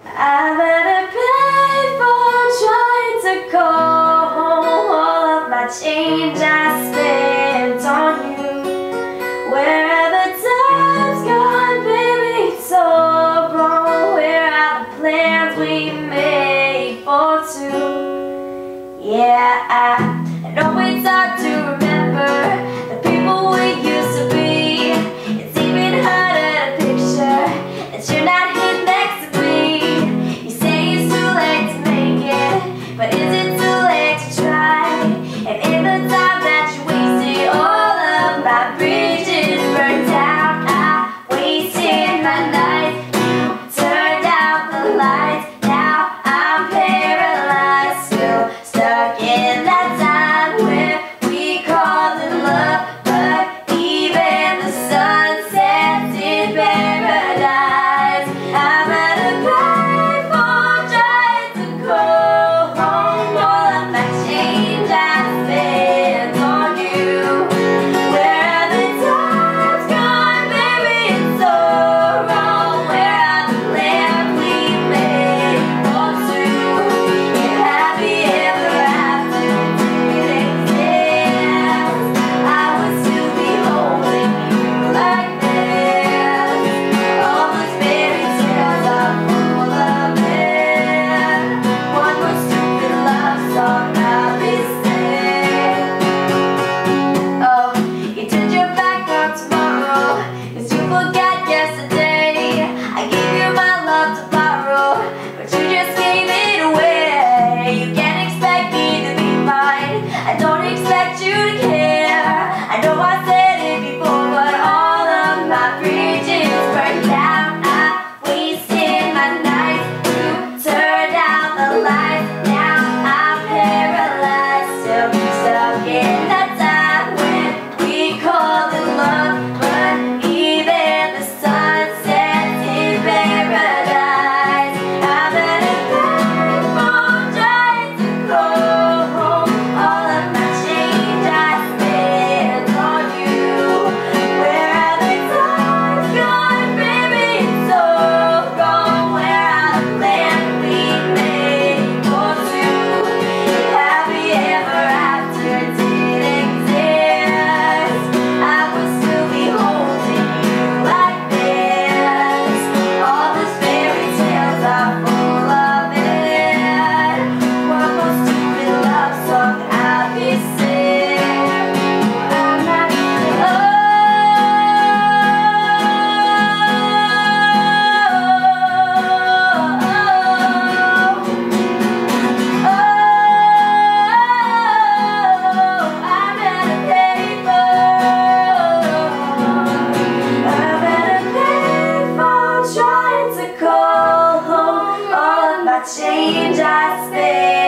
I'm at a payphone trying to call home. All of my change I spent on you. Where are the times gone, baby? It's so wrong. Where are the plans we made for two? Yeah, I know it's hard to remember the people we used to be. It's even harder to picture that you're not here next to me. You say it's too late to make it, but is it too late to try? And in the time that you wasted, all of my bridges burned down. I wasted my nights, you turned out the lights. Now I'm paralyzed, still stuck in that time where we called it love, but even the sun sets in paradise. I'm at a payphone trying to call home. All of my change I spent on you. Where are the times gone, baby? It's so wrong. Where are the plans we made for two? And happy ever after didn't exist. I would still be holding you like this. All those fairy tales are full of it. One more stupid love song I'll be singing. Oh, you turned your back on tomorrow, 'cause you forgot yesterday. I gave you my love to borrow, but you just gave it away. You can't expect me to be fine, I don't expect you to care. I know I said it before, but all of my bridges burned down. I wasted my nights, you turned out the lights. Now I'm paralyzed, still stuck in that time when we called it love, but even the sun sets in paradise. I'm at a payphone trying to call home. All of my change I spent on you. Where are the times gone, baby? It's so wrong. Where are the plans we made for two? Happy ever after didn't exist. I would still be holding you like this. All these fairy tales are full of it. One more stupid love song I'll be singing. I'm not I'm at a payphone trying to call home. All of my change I spent